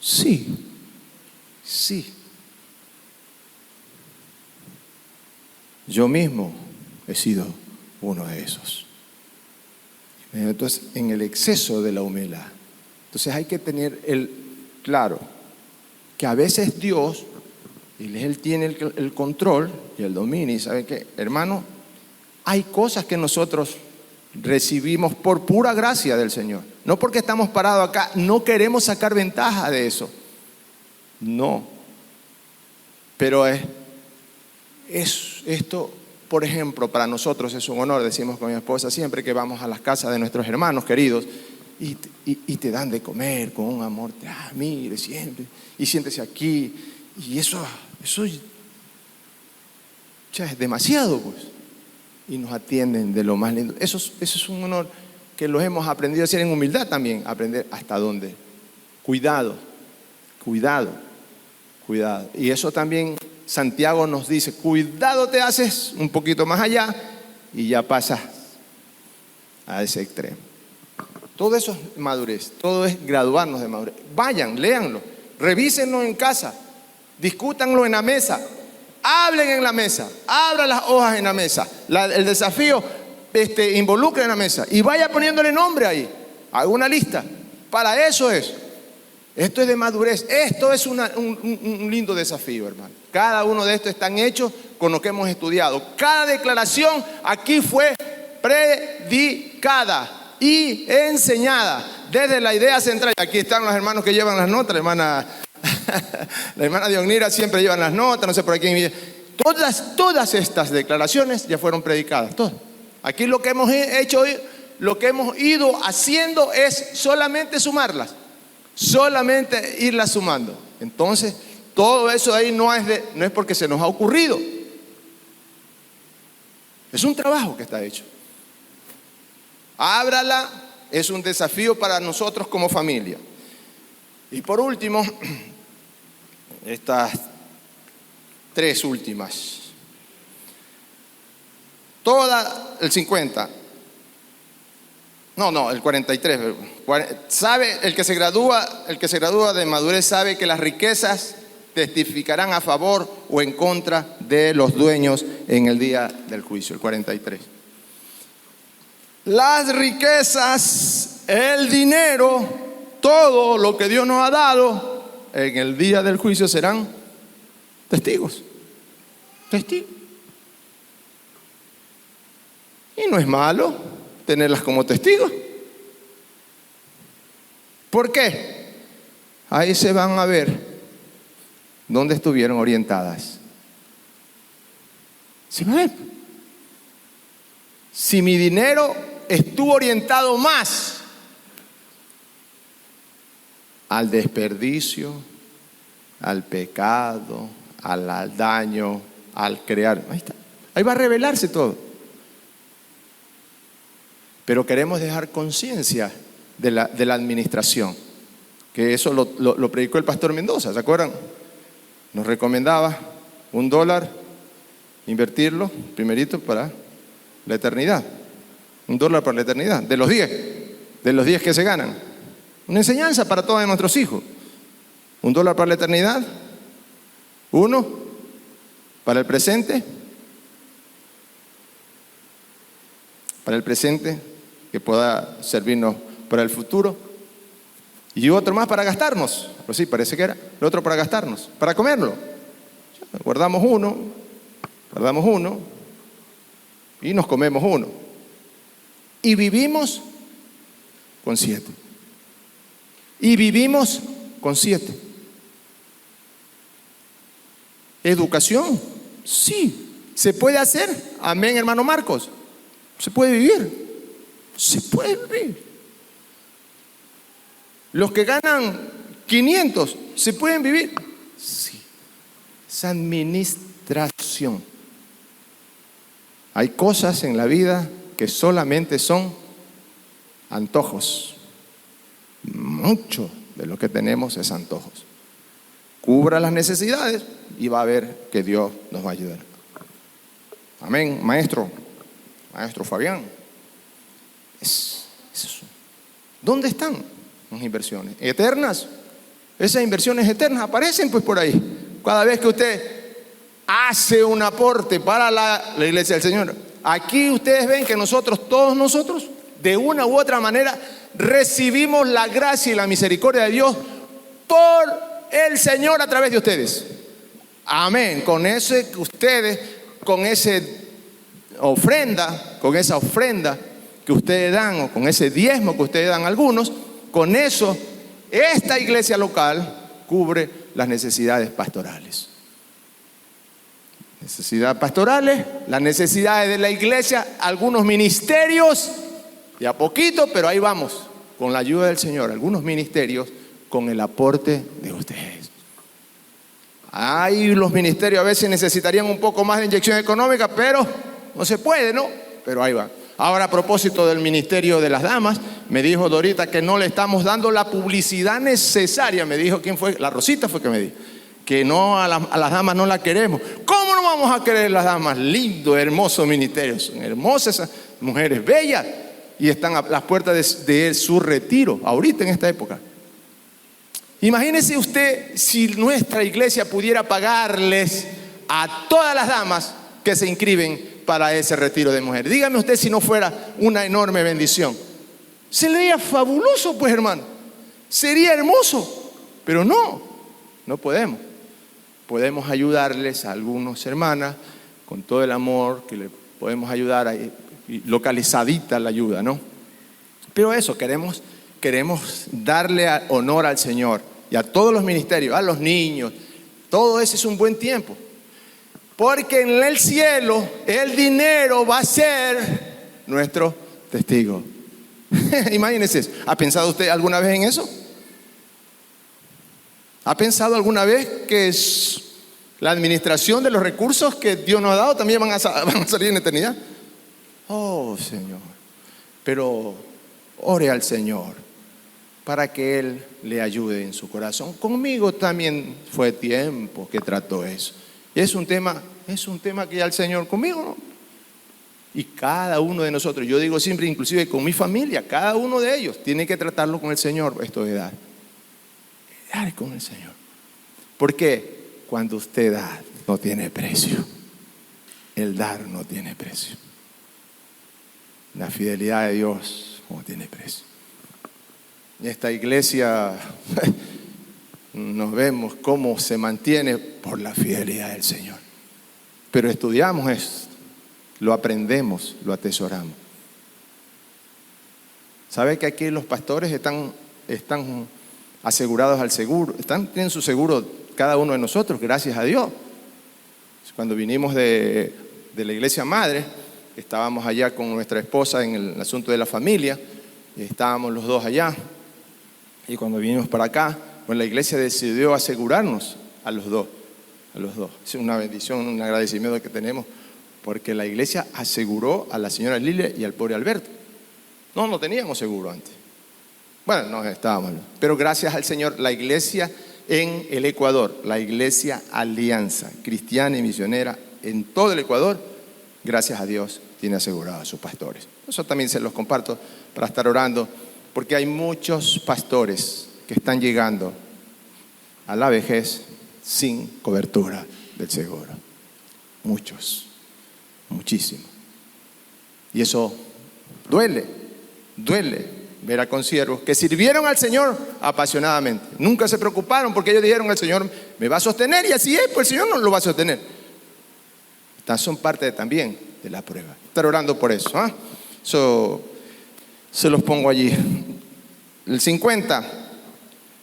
Sí. Yo mismo he sido uno de esos. Entonces, en el exceso de la humildad. Entonces hay que tener claro que a veces Dios, Él tiene el control y el dominio. ¿Y sabe qué, hermano? Hay cosas que nosotros recibimos por pura gracia del Señor. No porque estamos parados acá, no queremos sacar ventaja de eso. No. Pero esto, por ejemplo, para nosotros es un honor. Decimos con mi esposa siempre que vamos a las casas de nuestros hermanos queridos y te dan de comer con un amor. Mire, siempre. Y siéntese aquí. Y eso ya es demasiado, pues. Y nos atienden de lo más lindo. Eso es un honor que los hemos aprendido a hacer en humildad también. Aprender hasta dónde. Cuidado. Y eso también Santiago nos dice, cuidado te haces un poquito más allá y ya pasas a ese extremo. Todo eso es madurez, todo es graduarnos de madurez. Vayan, léanlo, revísenlo en casa, discútanlo en la mesa, hablen en la mesa, abran las hojas en la mesa. El desafío, involucre en la mesa y vaya poniéndole nombre ahí, haga una lista. Para eso es. Esto es de madurez, esto es un lindo desafío, hermano. Cada uno de estos están hechos con lo que hemos estudiado. Cada declaración aquí fue predicada y enseñada desde la idea central. Aquí están los hermanos que llevan las notas, la hermana Dionira siempre lleva las notas, no sé por aquí. Todas estas declaraciones ya fueron predicadas, todas. Aquí lo que hemos hecho hoy, lo que hemos ido haciendo es solamente sumarlas. Solamente irlas sumando. Entonces, todo eso ahí no es porque se nos ha ocurrido. Es un trabajo que está hecho. Ábrala, es un desafío para nosotros como familia. Y por último, estas 3 últimas. El 50. No, el 43. Sabe, el que se gradúa de madurez sabe que las riquezas testificarán a favor o en contra de los dueños en el día del juicio. El 43. Las riquezas, el dinero, todo lo que Dios nos ha dado en el día del juicio serán testigos. Testigos. Y no es malo tenerlas como testigos. ¿Por qué? Ahí se van a ver dónde estuvieron orientadas. Se va a ver. Si mi dinero estuvo orientado más al desperdicio, al pecado, al daño, al crear, ahí está. Ahí va a revelarse todo. Pero queremos dejar conciencia de la administración, que eso lo predicó el pastor Mendoza, ¿se acuerdan? Nos recomendaba $1, invertirlo primerito para la eternidad. $1 para la eternidad, de los 10 que se ganan. Una enseñanza para todos nuestros hijos. $1 para la eternidad, 1 para el presente, que pueda servirnos para el futuro, y otro más para gastarnos. Pues sí, parece que era. El otro para gastarnos, para comerlo. Guardamos uno y nos comemos uno. Y vivimos con 7. Educación, sí. ¿Se puede hacer? Amén, hermano Marcos. Se puede vivir. Los que ganan 500, ¿se pueden vivir? Sí. Es administración. Hay cosas en la vida que solamente son antojos. Mucho de lo que tenemos es antojos. Cubra las necesidades y va a ver que Dios nos va a ayudar. Amén, maestro Fabián. ¿Dónde están las inversiones? ¿Eternas? Esas inversiones eternas aparecen pues por ahí. Cada vez que usted hace un aporte para la iglesia del Señor. Aquí ustedes ven que todos nosotros, de una u otra manera recibimos la gracia y la misericordia de Dios por el Señor a través de ustedes. Amén. Con ese que ustedes, con esa ofrenda que ustedes dan, o con ese diezmo que ustedes dan algunos, con eso esta iglesia local cubre las necesidades pastorales. Necesidades pastorales, las necesidades de la iglesia, algunos ministerios, de a poquito, pero ahí vamos, con la ayuda del Señor, algunos ministerios con el aporte de ustedes. Ahí los ministerios a veces necesitarían un poco más de inyección económica, pero no se puede, ¿no? Pero ahí va. Ahora, a propósito del ministerio de las damas, me dijo Dorita que no le estamos dando la publicidad necesaria. Me dijo, ¿quién fue? La Rosita fue que me dijo. Que no, a las damas no la queremos. ¿Cómo no vamos a querer las damas? Lindo, hermoso ministerio. Son hermosas esas mujeres, bellas. Y están a las puertas de su retiro, ahorita en esta época. Imagínese usted si nuestra iglesia pudiera pagarles a todas las damas que se inscriben para ese retiro de mujeres. Dígame usted si no fuera una enorme bendición. Sería fabuloso, pues, hermano. Sería hermoso. Pero no podemos. Podemos ayudarles a algunas hermanas con todo el amor que le podemos ayudar, localizadita la ayuda, ¿no? Pero eso, queremos darle honor al Señor y a todos los ministerios, a los niños. Todo eso es un buen tiempo. Porque en el cielo el dinero va a ser nuestro testigo. Imagínense eso. ¿Ha pensado usted alguna vez en eso? ¿Ha pensado alguna vez que la administración de los recursos que Dios nos ha dado también van a salir en eternidad? Oh, Señor. Pero ore al Señor para que Él le ayude en su corazón. Conmigo también fue tiempo que trató eso. Es un tema que ya el Señor conmigo, ¿no? Y cada uno de nosotros, yo digo siempre, inclusive con mi familia, cada uno de ellos tiene que tratarlo con el Señor, esto de dar con el Señor. Porque cuando usted da, no tiene precio. El dar no tiene precio. La fidelidad de Dios no tiene precio. En esta iglesia nos vemos cómo se mantiene por la fidelidad del Señor. Pero estudiamos esto, lo aprendemos, lo atesoramos. ¿Sabe que aquí los pastores están asegurados al seguro? Tienen su seguro cada uno de nosotros, gracias a Dios. Cuando vinimos de la iglesia madre, estábamos allá con nuestra esposa en el asunto de la familia, y estábamos los dos allá. Y cuando vinimos para acá, pues la iglesia decidió asegurarnos a los dos. Es una bendición, un agradecimiento que tenemos, porque la iglesia aseguró a la señora Lilia y al pobre Alberto. No teníamos seguro antes. Bueno, no estábamos. Pero gracias al Señor, la iglesia en el Ecuador, la iglesia Alianza Cristiana y Misionera en todo el Ecuador, gracias a Dios, tiene asegurado a sus pastores. Eso también se los comparto para estar orando, porque hay muchos pastores que están llegando a la vejez sin cobertura del seguro. Muchos, muchísimo. Y eso duele ver a consiervos que sirvieron al Señor apasionadamente. Nunca se preocuparon porque ellos dijeron: el Señor me va a sostener, y así es, pues el Señor no lo va a sostener. Estas son parte también de la prueba. Estar orando por eso, ¿eh? Eso se los pongo allí. El 50.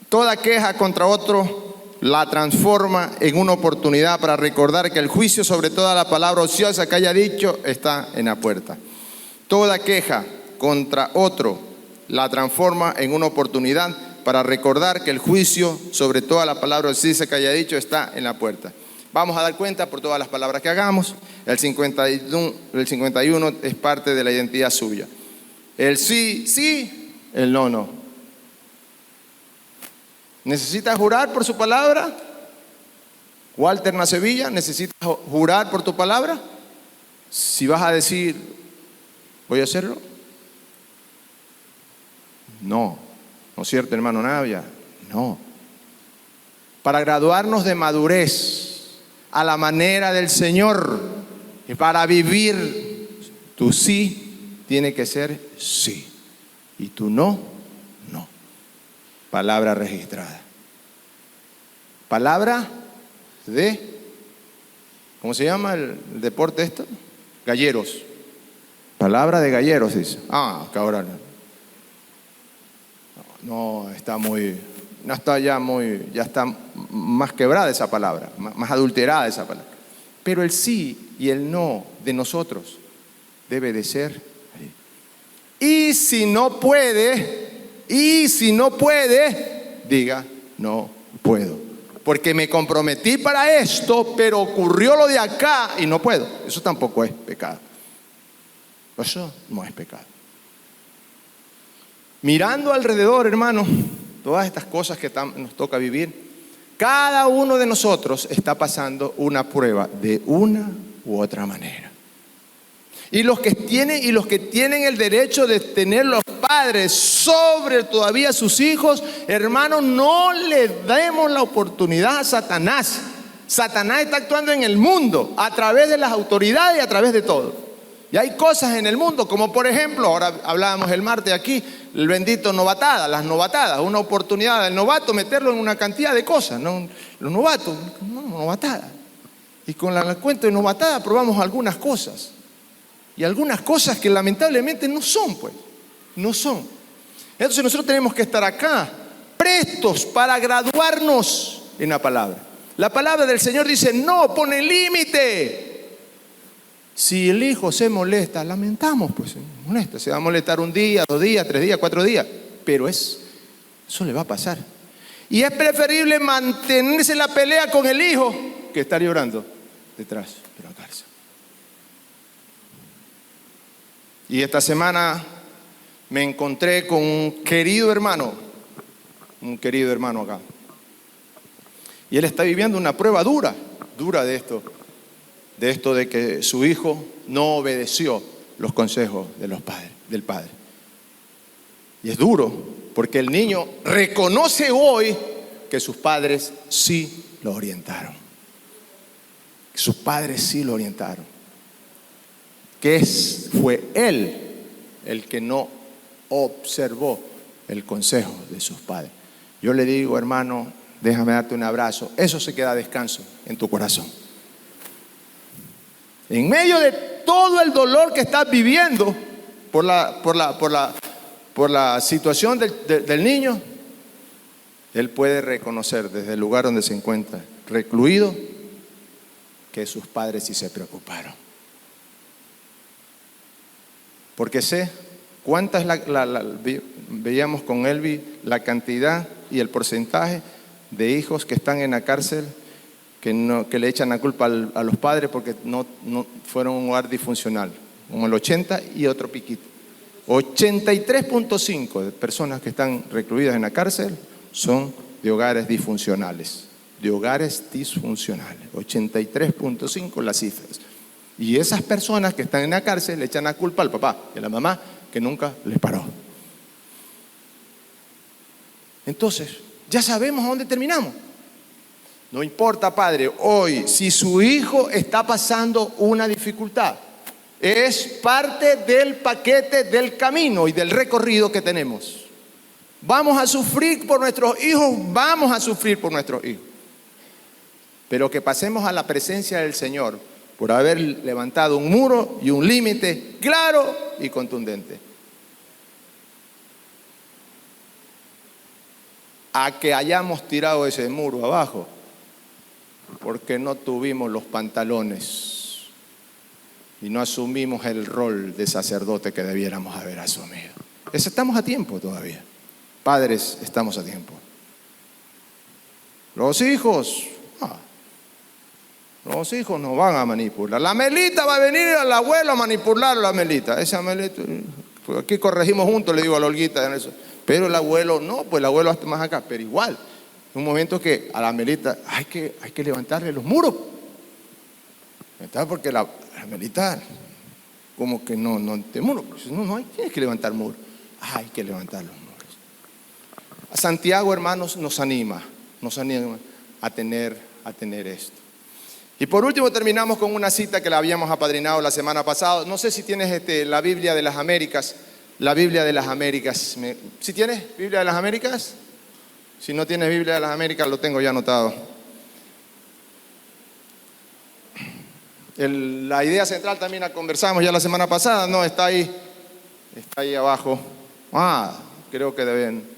Toda queja contra otro la transforma en una oportunidad para recordar que el juicio sobre toda la palabra ociosa que haya dicho está en la puerta. Toda queja contra otro la transforma en una oportunidad para recordar que el juicio sobre toda la palabra ociosa que haya dicho está en la puerta. Vamos a dar cuenta por todas las palabras que hagamos. El 51 es parte de la identidad suya. El sí, sí, el no, no. ¿Necesitas jurar por su palabra? Walter Nacevilla, ¿necesitas jurar por tu palabra? Si vas a decir, ¿voy a hacerlo? No es cierto, hermano Navia, no. Para graduarnos de madurez a la manera del Señor y para vivir tu sí tiene que ser sí. Y tu no, no. Palabra registrada. Palabra de, ¿cómo se llama el deporte esto? Galleros. Palabra de galleros, dice. Que ahora no está muy, no está ya muy, ya está más quebrada esa palabra, más adulterada esa palabra. Pero el sí y el no de nosotros debe de ser. Y si no puede, diga, no puedo. Porque me comprometí para esto, pero ocurrió lo de acá y no puedo. Eso tampoco es pecado. Eso no es pecado. Mirando alrededor, hermano, todas estas cosas que nos toca vivir, cada uno de nosotros está pasando una prueba de una u otra manera. Y los que tienen el derecho de tener los padres sobre todavía sus hijos, hermanos, no le demos la oportunidad a Satanás. Satanás está actuando en el mundo a través de las autoridades y a través de todo. Y hay cosas en el mundo, como por ejemplo, ahora hablábamos el martes aquí, el bendito novatada, las novatadas, una oportunidad del novato meterlo en una cantidad de cosas, ¿no? Los novatos, no, novatada. Y con la cuenta de novatada probamos algunas cosas. Y algunas cosas que lamentablemente no son, pues, no son. Entonces nosotros tenemos que estar acá, prestos para graduarnos en la palabra. La palabra del Señor dice, no, pone límite. Si el hijo se molesta, lamentamos, pues se molesta. Se va a molestar un día, 2 días, 3 días, 4 días. Pero eso le va a pasar. Y es preferible mantenerse en la pelea con el hijo que estar llorando detrás de la cárcel. Y esta semana me encontré con un querido hermano acá. Y él está viviendo una prueba dura de esto de que su hijo no obedeció los consejos del padre. Y es duro, porque el niño reconoce hoy que sus padres sí lo orientaron. Sus padres sí lo orientaron. Fue él el que no observó el consejo de sus padres. Yo le digo, hermano, déjame darte un abrazo. Eso se queda descanso en tu corazón. En medio de todo el dolor que estás viviendo por la situación del niño, él puede reconocer desde el lugar donde se encuentra recluido que sus padres sí se preocuparon. Porque sé cuántas veíamos con Elvi la cantidad y el porcentaje de hijos que están en la cárcel que le echan la culpa a los padres porque no fueron un hogar disfuncional, como el 80 y otro piquito. 83.5 de personas que están recluidas en la cárcel son de hogares disfuncionales. 83.5 las cifras. Y esas personas que están en la cárcel le echan la culpa al papá y a la mamá que nunca les paró. Entonces, ya sabemos a dónde terminamos. No importa, padre, hoy, si su hijo está pasando una dificultad, es parte del paquete del camino y del recorrido que tenemos. Vamos a sufrir por nuestros hijos, Pero que pasemos a la presencia del Señor por haber levantado un muro y un límite claro y contundente. A que hayamos tirado ese muro abajo porque no tuvimos los pantalones y no asumimos el rol de sacerdote que debiéramos haber asumido. Estamos a tiempo todavía. Padres, estamos a tiempo. Los hijos no van a manipular. La Melita va a venir al abuelo a manipular a la Melita. Esa Melita, pues aquí corregimos juntos, le digo a la Olguita. Pero el abuelo no, pues el abuelo hasta más acá. Pero igual, en un momento que a la Melita hay que levantarle los muros. Porque la Melita como que no te muro. No tienes que levantar muros. Hay que levantar los muros. A Santiago, hermanos, nos anima a tener esto. Y por último terminamos con una cita que la habíamos apadrinado la semana pasada. No sé si tienes la Biblia de las Américas. La Biblia de las Américas. ¿Sí tienes Biblia de las Américas? Si no tienes Biblia de las Américas, lo tengo ya anotado. La idea central también la conversamos ya la semana pasada. No, está ahí abajo. Creo que deben.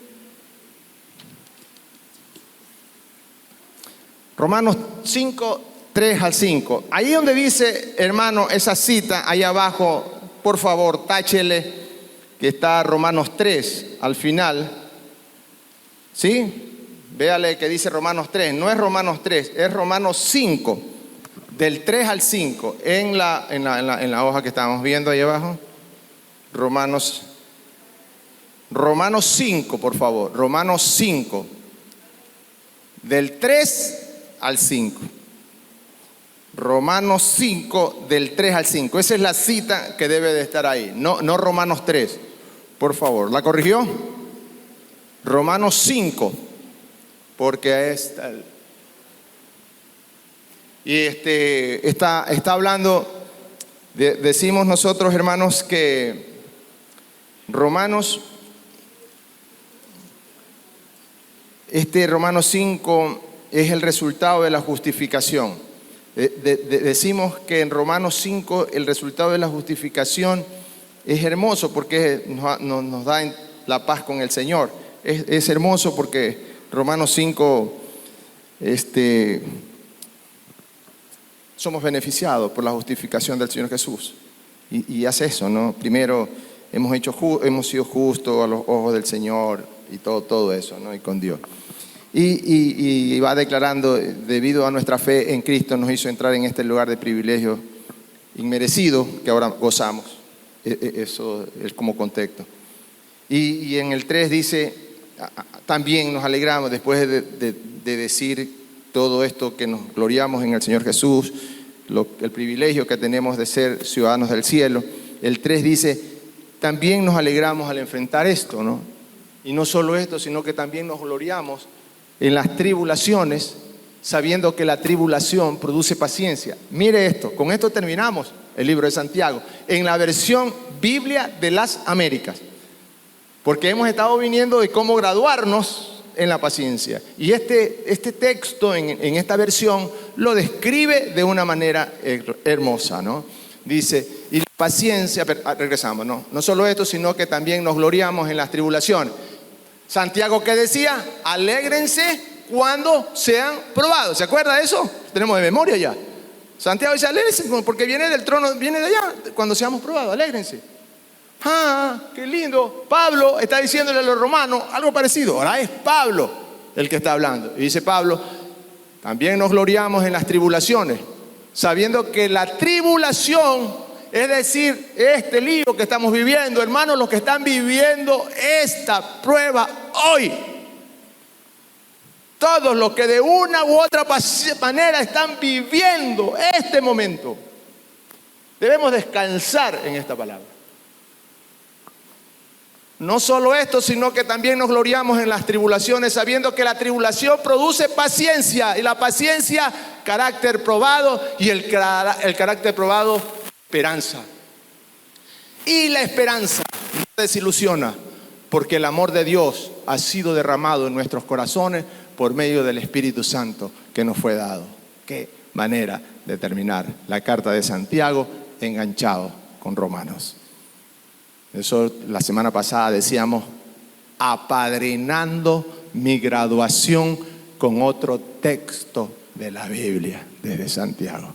Romanos 5, 3 al 5. Ahí donde dice, hermano, esa cita, ahí abajo, por favor, táchele que está Romanos 3 al final. ¿Sí? Véale que dice Romanos 3. No es Romanos 3, es Romanos 5. Del 3 al 5. En la hoja que estábamos viendo ahí abajo. Romanos 5, por favor. Romanos 5. Del 3 al 5. Romanos 5, del 3 al 5. Esa es la cita que debe de estar ahí. No Romanos 3. Por favor, ¿la corrigió? Romanos 5. Porque está hablando, decimos nosotros, hermanos, que Romanos 5 es el resultado de la justificación. Decimos que en Romanos 5 el resultado de la justificación es hermoso porque nos da la paz con el Señor. Es hermoso porque Romanos 5 somos beneficiados por la justificación del Señor Jesús. Y hace eso, ¿no? Primero hemos sido justos a los ojos del Señor y todo eso, ¿no? Y con Dios. Y va declarando, debido a nuestra fe en Cristo, nos hizo entrar en este lugar de privilegio inmerecido que ahora gozamos. Eso es como contexto. Y en el 3 dice, también nos alegramos después de decir todo esto, que nos gloriamos en el Señor Jesús, el privilegio que tenemos de ser ciudadanos del cielo. El 3 dice, también nos alegramos al enfrentar esto, ¿no? Y no solo esto, sino que también nos gloriamos en las tribulaciones, sabiendo que la tribulación produce paciencia. Mire esto, con esto terminamos el libro de Santiago, en la versión Biblia de las Américas, porque hemos estado viniendo de cómo graduarnos en la paciencia. Y este texto en esta versión lo describe de una manera hermosa, ¿no? Dice, y la paciencia, regresamos, no solo esto, sino que también nos gloriamos en las tribulaciones. Santiago, ¿qué decía? Alégrense cuando sean probados. ¿Se acuerda de eso? Tenemos de memoria ya. Santiago dice, alégrense porque viene del trono, viene de allá, cuando seamos probados, alégrense. Qué lindo. Pablo está diciéndole a los romanos algo parecido. Ahora es Pablo el que está hablando. Y dice Pablo, también nos gloriamos en las tribulaciones, sabiendo que la tribulación, es decir, este lío que estamos viviendo, hermanos, los que están viviendo esta prueba hoy, todos los que de una u otra manera están viviendo este momento, debemos descansar en esta palabra. No solo esto, sino que también nos gloriamos en las tribulaciones, sabiendo que la tribulación produce paciencia, y la paciencia, carácter probado, y el carácter probado, esperanza. Y la esperanza no desilusiona, porque el amor de Dios ha sido derramado en nuestros corazones por medio del Espíritu Santo que nos fue dado. Qué manera de terminar la carta de Santiago enganchado con Romanos. Eso la semana pasada decíamos, apadrinando mi graduación con otro texto de la Biblia desde Santiago.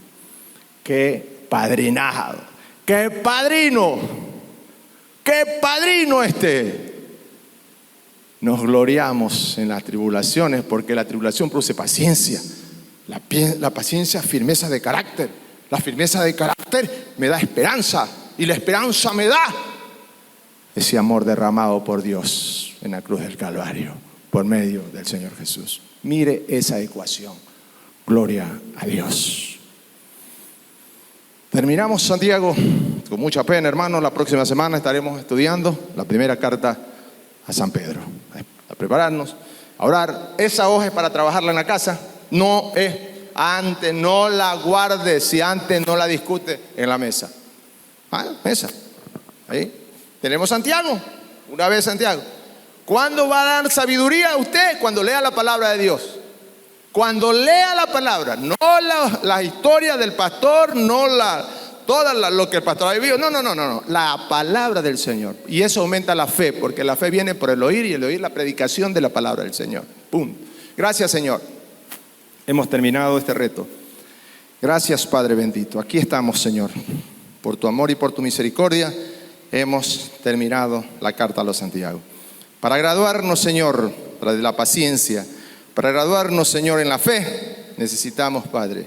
Qué padrinado, qué padrino Nos gloriamos en las tribulaciones porque la tribulación produce paciencia. La paciencia, firmeza de carácter. La firmeza de carácter me da esperanza, y la esperanza me da ese amor derramado por Dios en la cruz del Calvario por medio del Señor Jesús. Mire esa ecuación. Gloria a Dios. Terminamos Santiago con mucha pena, hermanos. La próxima semana estaremos estudiando la primera carta a San Pedro. A prepararnos, a orar. Esa hoja es para trabajarla en la casa. No es antes no la guarde, si antes no la discute en la mesa. Mesa. Ahí. Tenemos Santiago. Una vez Santiago. ¿Cuándo va a dar sabiduría a usted? Cuando lea la palabra de Dios. Cuando lea la palabra, no la historia del pastor, no lo que el pastor ha vivido, no, la palabra del Señor. Y eso aumenta la fe, porque la fe viene por el oír y el oír la predicación de la palabra del Señor. ¡Pum! Gracias, Señor. Hemos terminado este reto. Gracias, Padre bendito. Aquí estamos, Señor. Por tu amor y por tu misericordia hemos terminado la carta a los Santiago. Para graduarnos, Señor, para la paciencia, para graduarnos, Señor, en la fe, necesitamos, Padre,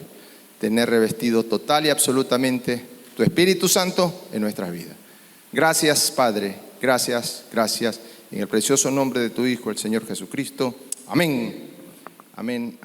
tener revestido total y absolutamente tu Espíritu Santo en nuestras vidas. Gracias, Padre, gracias. En el precioso nombre de tu Hijo, el Señor Jesucristo. Amén. Amén.